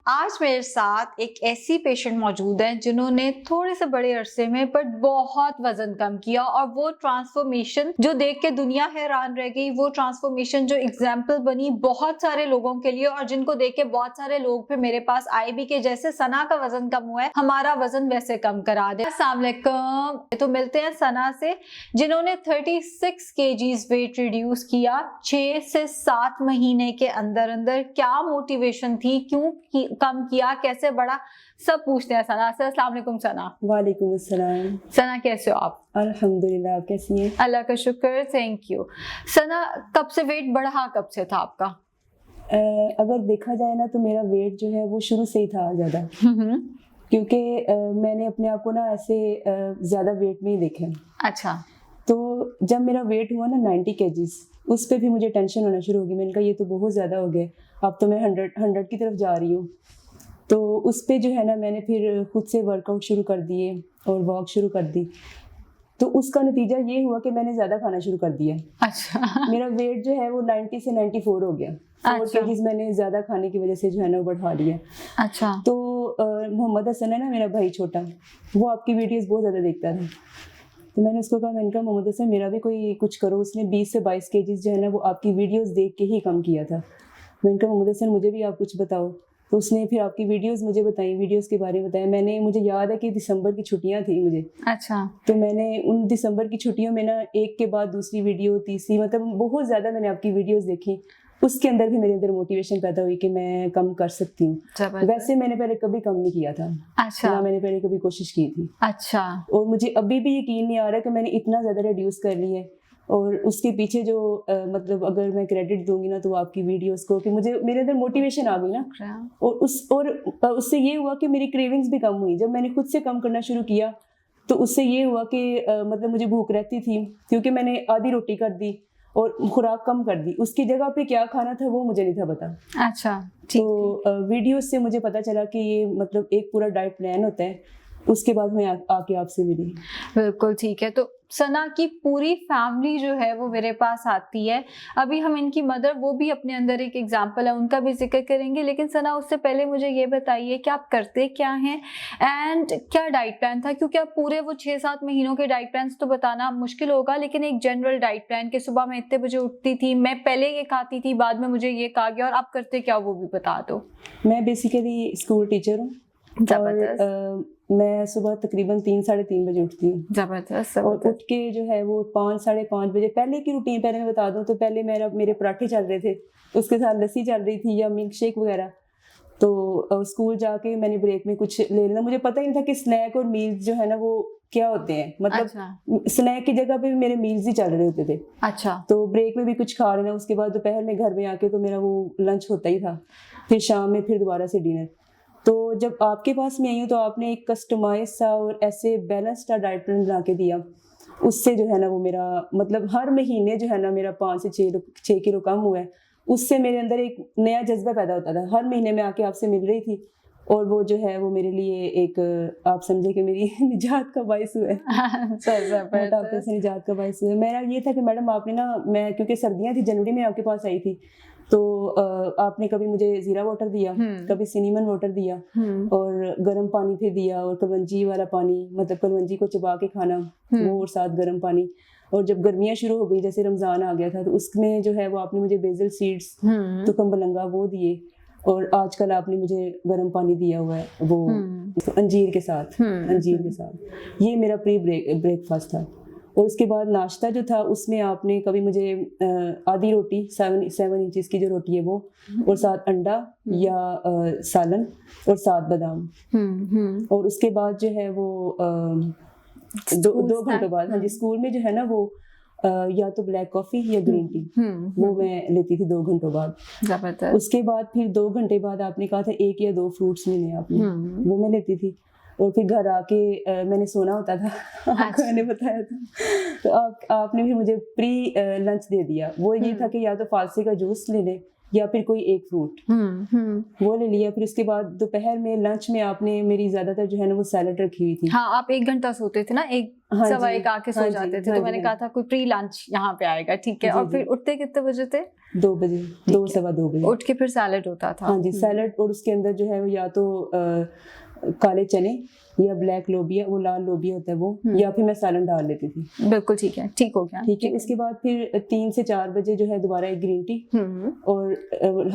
آج میرے ساتھ ایک ایسی پیشنٹ موجود ہے جنہوں نے تھوڑے سے بڑے عرصے میں بٹ بہت وزن کم کیا، اور وہ ٹرانسفارمیشن جو دیکھ کے دنیا حیران رہ گئی، وہ ٹرانسفارمیشن جو اگزامپل بنی بہت سارے لوگوں کے لیے، اور جن کو دیکھ کے بہت سارے لوگ پھر میرے پاس آئے بھی کہ جیسے ثنا کا وزن کم ہوا ہے ہمارا وزن ویسے کم کرا دے۔ السلام علیکم، تو ملتے ہیں ثنا سے جنہوں نے 36 kgs ویٹ ریڈیوس کیا 6 سے 7 مہینے کے اندر۔ کیا موٹیویشن تھی، کیوں کم کیا، کیسے بڑھا، سب پوچھتے ہیں ثنا سے۔ السلام علیکم ثنا۔ وعلیکم السلام۔ ثنا کیسے ہو آپ؟ الحمدللہ، آپ کیسی ہیں؟ اللہ کا شکر، تھینک یو۔ ثنا کب سے ویٹ بڑھا، کب سے تھا آپ کا؟ اگر دیکھا جائے نا تو میرا ویٹ جو ہے وہ شروع سے ہی تھا زیادہ، کیونکہ میں نے اپنے آپ کو نا ایسے زیادہ ویٹ میں ہی دیکھا۔ اچھا۔ تو جب میرا ویٹ ہوا نا 90 kgs، اس پہ بھی مجھے ٹینشن ہونا شروع ہوگی۔ میں نے کہا یہ تو بہت زیادہ ہو گیا، اب تو میں 100 کی طرف جا رہی ہوں۔ تو اس پہ جو ہے نا میں نے پھر خود سے ورک آؤٹ شروع کر دیے اور واک شروع کر دی۔ تو اس کا نتیجہ یہ ہوا کہ میں نے زیادہ کھانا شروع کر دیا۔ اچھا۔ میرا ویٹ جو ہے وہ 90 سے 94 ہو گیا۔ 4 kgs میں نے زیادہ کھانے کی وجہ سے جو ہے نا وہ بڑھا لیا۔ اچھا۔ تو محمد حسن ہے نا میرا بھائی چھوٹا، وہ آپ کی ویڈیوز بہت زیادہ دیکھتا تھا۔ تو میں نے اس کو کہا، میں نے کہا محمد حسن میرا بھی کوئی کچھ کرو۔ اس نے 20 سے 22 kgs جو ہے نا وہ آپ کی ویڈیوز دیکھ کے ہی کم کیا تھا۔ میں نے کہا محمد حسن مجھے بھی آپ کچھ بتاؤ۔ تو اس نے پھر آپ کی ویڈیوز مجھے بتائیں، ویڈیوز کے بارے میں بتایا۔ مجھے یاد ہے کہ دسمبر کی چھٹیاں تھیں مجھے۔ اچھا۔ تو میں نے ان دسمبر کی چھٹیوں میں نا ایک کے بعد دوسری ویڈیو، تیسری، مطلب بہت زیادہ میں نے آپ کی ویڈیوز دیکھی۔ اس کے اندر بھی میرے اندر موٹیویشن پیدا ہوئی کہ میں کم کر سکتی ہوں۔ ویسے میں نے پہلے کبھی کم نہیں کیا تھا۔ اچھا۔ نہ میں نے پہلے کبھی کوشش کی تھی۔ اچھا۔ اور مجھے ابھی بھی یقین نہیں آ رہا کہ میں نے اتنا زیادہ ریڈیوس کر لی ہے۔ اور اس کے پیچھے جو مطلب اگر میں کریڈٹ دوں گی نا تو آپ کی ویڈیوز کو، کہ مجھے میرے اندر موٹیویشن آ گئی نا۔ اور اس سے یہ ہوا کہ میری کریونگز بھی کم ہوئی۔ جب میں نے خود سے کم کرنا شروع کیا تو اس سے یہ ہوا کہ مطلب مجھے بھوک رہتی تھی، کیونکہ میں نے آدھی روٹی کر دی اور خوراک کم کر دی۔ اس کی جگہ پہ کیا کھانا تھا وہ مجھے نہیں تھا پتا۔ اچھا۔ تو ویڈیوز سے مجھے پتا چلا کہ یہ مطلب ایک پورا ڈائٹ پلان ہوتا ہے۔ اس کے بعد میں آ کے آپ سے ملی۔ بالکل ٹھیک ہے۔ تو ثنا کی پوری فیملی جو ہے وہ میرے پاس آتی ہے۔ ابھی ہم ان کی مدر، وہ بھی اپنے اندر ایک ایگزامپل ہے، ان کا بھی ذکر کریں گے، لیکن ثنا اس سے پہلے مجھے یہ بتائیے کہ آپ کرتے کیا ہیں اینڈ کیا ڈائٹ پلان تھا؟ کیونکہ آپ پورے وہ 6-7 مہینوں کے ڈائٹ پلانس تو بتانا مشکل ہوگا، لیکن ایک جنرل ڈائٹ پلان کہ صبح میں اتنے بجے اٹھتی تھی، میں پہلے یہ کھاتی تھی، بعد میں مجھے یہ کہا گیا، اور آپ کرتے کیا وہ بھی بتا دو۔ میں بیسیکلی اسکول ٹیچر ہوں، اور میں صبح تقریباً 3-3:30 بجے اٹھتی ہوں۔ زبردست۔ اور اٹھ کے جو ہے وہ 5-5:30 بجے، پہلے کی روٹین پہلے میں بتا دوں تو پہلے میرے پراٹھے چل رہے تھے، اس کے ساتھ لسی چل رہی تھی یا ملک شیک وغیرہ۔ تو اسکول جا کے میں نے بریک میں کچھ لے لینا، مجھے پتہ ہی نہیں تھا کہ اسنیک اور میلز جو ہے نا وہ کیا ہوتے ہیں، مطلب اسنیک کی جگہ پہ بھی میرے میلز ہی چل رہے ہوتے تھے۔ اچھا۔ تو بریک میں بھی کچھ کھا لینا، اس کے بعد دوپہر میں گھر میں آ کے تو میرا وہ لنچ ہوتا ہی تھا، پھر شام میں پھر دوبارہ سے ڈنر۔ تو جب آپ کے پاس میں آئی ہوں تو آپ نے ایک کسٹمائز سا اور ایسے بیلنس سا ڈائٹ پلان بنا کے دیا، اس سے جو ہے نا وہ میرا مطلب ہر مہینے جو ہے نا میرا 5 سے 6 کلو کم ہوا ہے۔ اس سے میرے اندر ایک نیا جذبہ پیدا ہوتا تھا، ہر مہینے میں آ کے آپ سے مل رہی تھی، اور وہ جو ہے وہ میرے لیے ایک آپ سمجھے کہ میری نجات کا باعث ہوا ہے، موٹاپے سے نجات کا باعث ہوا ہے۔ میرا یہ تھا کہ میڈم آپ نے نا، میں کیونکہ سردیاں تھی، جنوری میں آپ کے پاس آئی تھی، تو آپ نے کبھی مجھے زیرا واٹر دیا، کبھی سنیمن واٹر دیا، اور گرم پانی پھر دیا، اور کلونجی والا پانی، مطلب کلونجی کو چبا کے کھانا وہ، اور ساتھ گرم پانی۔ اور جب گرمیاں شروع ہو گئی، جیسے رمضان آ گیا تھا، تو اس میں جو ہے وہ آپ نے مجھے بیزل سیڈس، تکم بلنگا وہ دیے، اور آج کل آپ نے مجھے گرم پانی دیا ہوا ہے وہ انجیر کے ساتھ۔ یہ میرا پری بریک فاسٹ تھا۔ اور اس کے بعد ناشتہ جو تھا اس میں آپ نے کبھی مجھے آدھی روٹی 7 انچز کی جو روٹی ہے وہ، اور ساتھ انڈا یا سالن، اور ساتھ بادام، اور اس کے بعد جو ہے وہ 2 گھنٹوں بعد، ہاں جی، اسکول میں جو ہے نا وہ یا تو بلیک کافی یا گرین ٹی وہ میں لیتی تھی 2 گھنٹوں بعد۔ اس کے بعد پھر 2 گھنٹے بعد آپ نے کہا تھا 1 یا 2 فروٹس لینے آپ نے، وہ میں لیتی تھی۔ اور پھر گھر آ کے میں نے سونا ہوتا تھا، آپ کو میں نے بتایا تھا، تو آپ نے بھی مجھے پری لنچ دے دیا۔ وہ یہ تھا کہ یا تو فالسی کا جوس لے لیں یا پھر کوئی ایک فروٹ وہ لے لیا. پھر اس کے بعد دوپہر میں لنچ میں آپ نے میری زیادہ تر جو ہے نا وہ سیلڈ رکھی ہوئی تھی. ہاں آپ 1 گھنٹہ سوتے تھے نا, 1:15 آ کے سو جاتے تھے, تو میں نے کہا تھا کوئی پری لنچ یہاں پہ آئے گا, ٹھیک ہے. اور پھر اٹھتے کتنے بجے تھے؟ 2 بجے, 2:15 بجے اٹھ کے پھر سیلڈ ہوتا تھا. ہاں جی, سیلڈ, اور اس کے اندر جو ہے وہ یا تو کالے چنے یا بلیک لوبیا, وہ لال لوبیا ہوتا ہے وہ, یا پھر میں سالن ڈال لیتی تھی. بالکل ٹھیک ہے, ٹھیک ہو گیا. ٹھیک ہے. اس کے بعد پھر 3 سے 4 بجے جو ہے دوبارہ ایک گرین ٹی, اور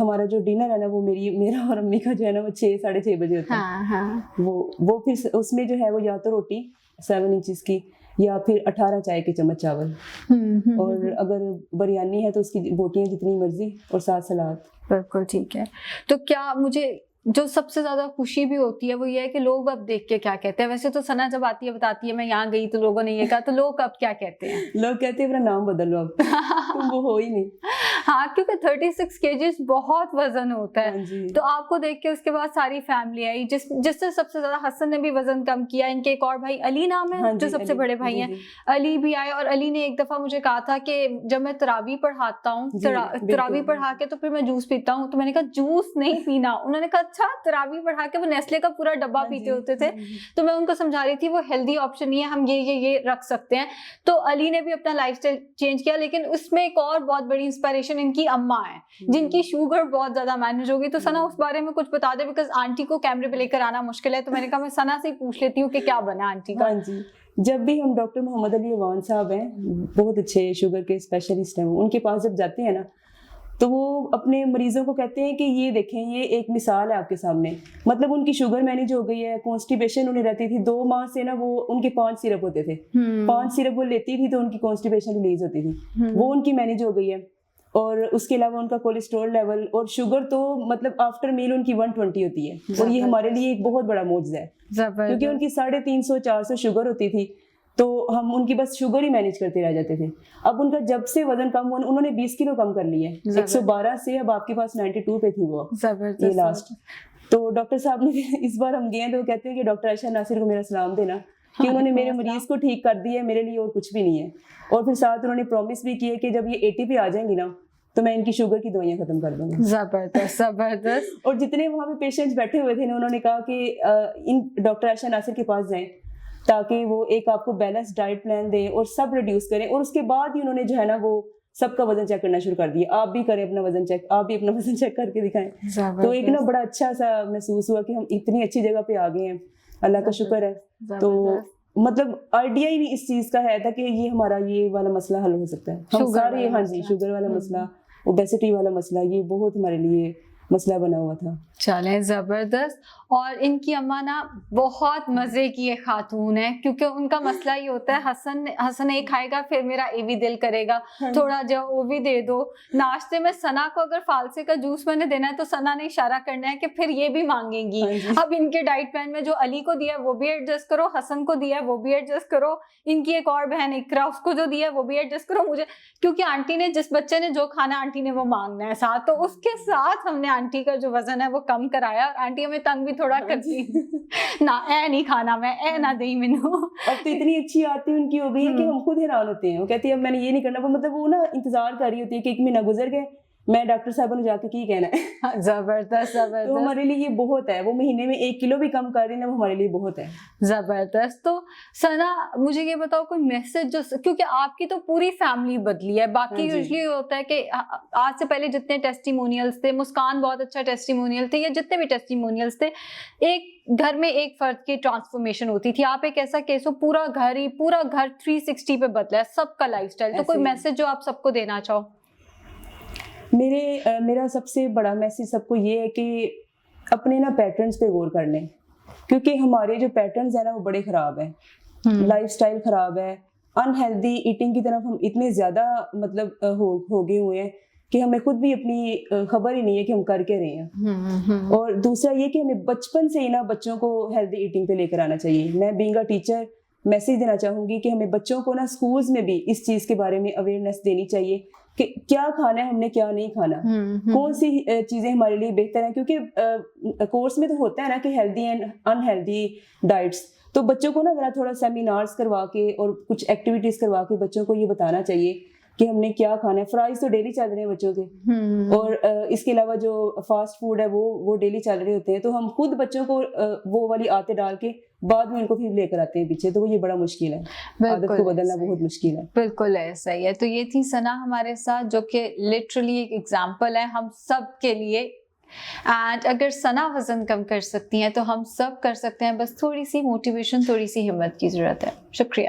ہمارا جو ڈنر ہے نا وہ میرا اور امی کا جو ہے نا وہ 6-6:30 بجے ہوتا ہے. وہ پھر اس میں جو ہے وہ یا تو روٹی 7 انچز کی, یا پھر 18 چائے کے چمچ چاول, اور اگر بریانی ہے تو اس کی بوٹیاں جتنی مرضی, اور ساتھ سلاد. بالکل ٹھیک ہے. تو کیا مجھے جو سب سے زیادہ خوشی بھی ہوتی ہے وہ یہ ہے کہ لوگ اب دیکھ کے کیا کہتے ہیں. ویسے تو ثنا جب آتی ہے بتاتی ہے میں یہاں گئی تو لوگوں نے یہ کہا, تو لوگ اب کیا کہتے ہیں؟ لوگ کہتے ہیں میرا نام بدل لو اب, تم وہ ہو ہی نہیں. ہاں کیونکہ 36 kgs بہت وزن ہوتا ہے. تو آپ کو دیکھ کے اس کے بعد ساری فیملی آئی, جس سے سب سے زیادہ حسن نے بھی وزن کم کیا. ان کے ایک اور بھائی علی نام ہے جو سب سے بڑے بھائی ہیں, علی بھی آئے. اور علی نے ایک دفعہ مجھے کہا تھا کہ جب میں تراویح پڑھاتا ہوں, تراویح پڑھا کے تو پھر میں جوس پیتا ہوں. تو میں نے کہا جوس نہیں پینا. انہوں نے کہا اچھا, تراویح پڑھا کے وہ نیسلے کا پورا ڈبہ پیتے ہوتے تھے. تو میں ان کو سمجھا رہی تھی وہ ہیلدی آپشن نہیں ہے, ہم یہ رکھ سکتے ہیں. تو علی نے بھی اپنا لائف اسٹائل چینج کیا. لیکن اس میں ایک اور بہت بڑی انسپائریشن ان کی اماں ہے جن کی شوگر بہت زیادہ مینج ہوگی. تو ثنا اس بارے میں کچھ بتا دے, بیکاز آنٹی کو کیمرے پہ لے کر آنا مشکل ہے. تو میں نے کہا میں ثنا سے ہی پوچھ لیتی ہوں کہ کیا بنا آنٹی کا. ہاں جی, جب بھی ہم ڈاکٹر محمد علی اوان صاحب ہیں, بہت اچھے شوگر کے اسپیشلسٹ ہیں, ان کے پاس جب جاتے ہیں نا تو وہ اپنے مریضوں کو کہتے ہیں کہ یہ دیکھیں یہ ایک مثال ہے آپ کے سامنے. مطلب ان کی شوگر مینج ہو گئی ہے, کانسٹیپیشن انہیں رہتی تھی 2 ماہ سے نا, وہ ان کے 5 سیرپ ہوتے تھے, 5 سیرپ وہ لیتی تھی تو ان کی کانسٹیپیشن ریلیز ہوتی تھی, وہ ان کی مینج ہو گئی ہے. اور اس کے علاوہ ان کا کولیسٹرول لیول اور شوگر تو مطلب آفٹر میل ان کی 120 ہوتی ہے, اور یہ ہمارے لیے ایک بہت بڑا معجزہ ہے, کیونکہ ان کی 350-400 شوگر ہوتی تھی, تو ہم ان کی بس شوگر ہی مینج کرتے رہ جاتے تھے. اب ان کا جب سے وزن کم ہوا, انہوں نے 20 کلو کم کر لی ہے, 112 سے اب آپ کے پاس 92 پہ تھی وہ یہ لاسٹ. تو ڈاکٹر صاحب نے اس بار ہم گئے ہیں تو وہ کہتے ہیں کہ ڈاکٹر عائشہ ناصر کو میرا سلام دینا کہ انہوں نے میرے مریض کو ٹھیک کر دیا ہے, میرے لیے اور کچھ بھی نہیں ہے. اور پھر ساتھ انہوں نے پرومس بھی کیا کہ جب یہ 80 پہ آ جائیں گی نا تو میں ان کی شوگر کی دوائیاں ختم کر دوں گی. زبردست زبردست. اور جتنے وہاں پہ پیشنٹس بیٹھے ہوئے تھے نا, انہوں نے کہا کہ ان ڈاکٹر عائشہ ناصر کے پاس جائیں تاکہ وہ ایک آپ کو بیلنس ڈائٹ پلان دیں اور سب ریڈیوس کریں. اور اس کے بعد ہی انہوں نے جو ہے نا وہ سب کا وزن چیک کرنا شروع کر دیا. آپ بھی کریں اپنا وزن چیک, آپ بھی اپنا وزن چیک کر کے دکھائیں. تو ایک نا بڑا اچھا سا محسوس ہوا کہ ہم اتنی اچھی جگہ پہ آ گئے ہیں, اللہ کا شکر ہے. تو مطلب آئیڈیا ہی اس چیز کا ہے تھا کہ یہ ہمارا یہ والا مسئلہ حل ہو سکتا ہے. ہم سارے, ہاں جی, شوگر والا مسئلہ, اوبیسٹی والا مسئلہ, یہ بہت ہمارے لیے مسئلہ بنا ہوا تھا. چلیں زبردست. اور ان کی اماں نا بہت مزے کی ایک خاتون ہے, کیونکہ ان کا مسئلہ یہ ہوتا ہے حسن ایک کھائے گا پھر میرا اے بھی دل کرے گا, تھوڑا جو وہ بھی دے دو. ناشتے میں ثنا کو اگر فالسے کا جوس میں نے دینا ہے تو ثنا نے اشارہ کرنا ہے کہ پھر یہ بھی مانگیں گی. اب ان کے ڈائٹ پلان میں جو علی کو دیا ہے وہ بھی ایڈجسٹ کرو, حسن کو دیا ہے وہ بھی ایڈجسٹ کرو, ان کی ایک اور بہن اقرا اس کو جو دیا ہے وہ بھی ایڈجسٹ کرو. مجھے کیونکہ آنٹی نے جس بچے نے جو کھانا آنٹی نے وہ مانگنا ہے ساتھ, تو اس کے ساتھ ہم نے آنٹی کا جو وزن ہے وہ کم کرایا. اور آنٹی ہمیں تنگ بھی تھوڑا کرتی نہ, اے نہیں کھانا میں, اے نہ دیں مینو. اب تو اتنی اچھی آتی ان کی ہو گئی ہے کہ ہم خود حیران ہوتے ہیں. وہ کہتی ہے اب میں نے یہ نہیں کرنا, مطلب وہ نا انتظار کر رہی ہوتی ہے کہ 1 مہینہ گزر گئے, میں ڈاکٹر صاحب نے جا کے کی کہنا ہے. زبردست زبردست. تو ہمارے لیے یہ بہت ہے, وہ مہینے میں 1 کلو بھی کم کر رہی ہے وہ ہمارے لیے بہت ہے. زبردست. تو ثنا مجھے یہ بتاؤ کوئی میسج جو, کیونکہ آپ کی تو پوری فیملی بدلی ہے, باقی یوزلی ہوتا ہے کہ آج سے پہلے جتنے ٹیسٹیمونیلز تھے, مسکان بہت اچھا ٹیسٹیمونیل تھے, یا جتنے بھی ٹیسٹیمونیلز تھے, ایک گھر میں ایک فرد کی ٹرانسفارمیشن ہوتی تھی. آپ ایک ایسا کیس ہو پورا گھر 360 پہ بدلا ہے, سب کا لائف اسٹائل. تو کوئی میسج جو آپ سب کو دینا چاہو؟ میرا سب سے بڑا میسج سب کو یہ ہے کہ اپنے نا پیٹرنز پہ غور کر لیں, کیونکہ ہمارے جو پیٹرنز ہیں نا وہ بڑے خراب ہیں, لائف سٹائل خراب ہے, انہیلدی ایٹنگ کی طرف ہم اتنے زیادہ مطلب ہو گئے ہوئے ہیں کہ ہمیں خود بھی اپنی خبر ہی نہیں ہے کہ ہم کر کے رہے ہیں. اور دوسرا یہ کہ ہمیں بچپن سے ہی نا بچوں کو ہیلدی ایٹنگ پہ لے کر آنا چاہیے. میں بینگ اے ٹیچر میسج دینا چاہوں گی کہ ہمیں بچوں کو نا اسکولز میں بھی اس چیز کے بارے میں اویئرنیس دینی چاہیے کہ کیا کھانا ہے ہم نے, کیا نہیں کھانا, کون سی چیزیں ہمارے لیے بہتر ہیں. کیونکہ کورس میں تو ہوتا ہے نا کہ ہیلدی اینڈ انہیلدی ڈائٹس, تو بچوں کو نا ذرا تھوڑا سیمینارز کروا کے اور کچھ ایکٹیویٹیز کروا کے بچوں کو یہ بتانا چاہیے کہ ہم نے کیا کھانا ہے. فرائز تو ڈیلی چل رہے ہیں بچوں کے, اور اس کے علاوہ جو فاسٹ فوڈ ہے وہ ڈیلی چل رہے ہوتے ہیں, تو ہم خود بچوں کو وہ والی عادتیں ڈال کے بعد میں ان کو پھر لے کر آتے ہیں پیچھے, تو یہ بڑا مشکل ہے, عادت کو بدلنا بہت مشکل ہے. بالکل ایسا ہی ہے. تو یہ تھی ثنا ہمارے ساتھ, جو کہ لٹرلی ایک ایگزامپل ہے ہم سب کے لیے. اینڈ اگر ثنا وزن کم کر سکتی ہیں تو ہم سب کر سکتے ہیں, بس تھوڑی سی موٹیویشن, تھوڑی سی ہمت کی ضرورت ہے. شکریہ.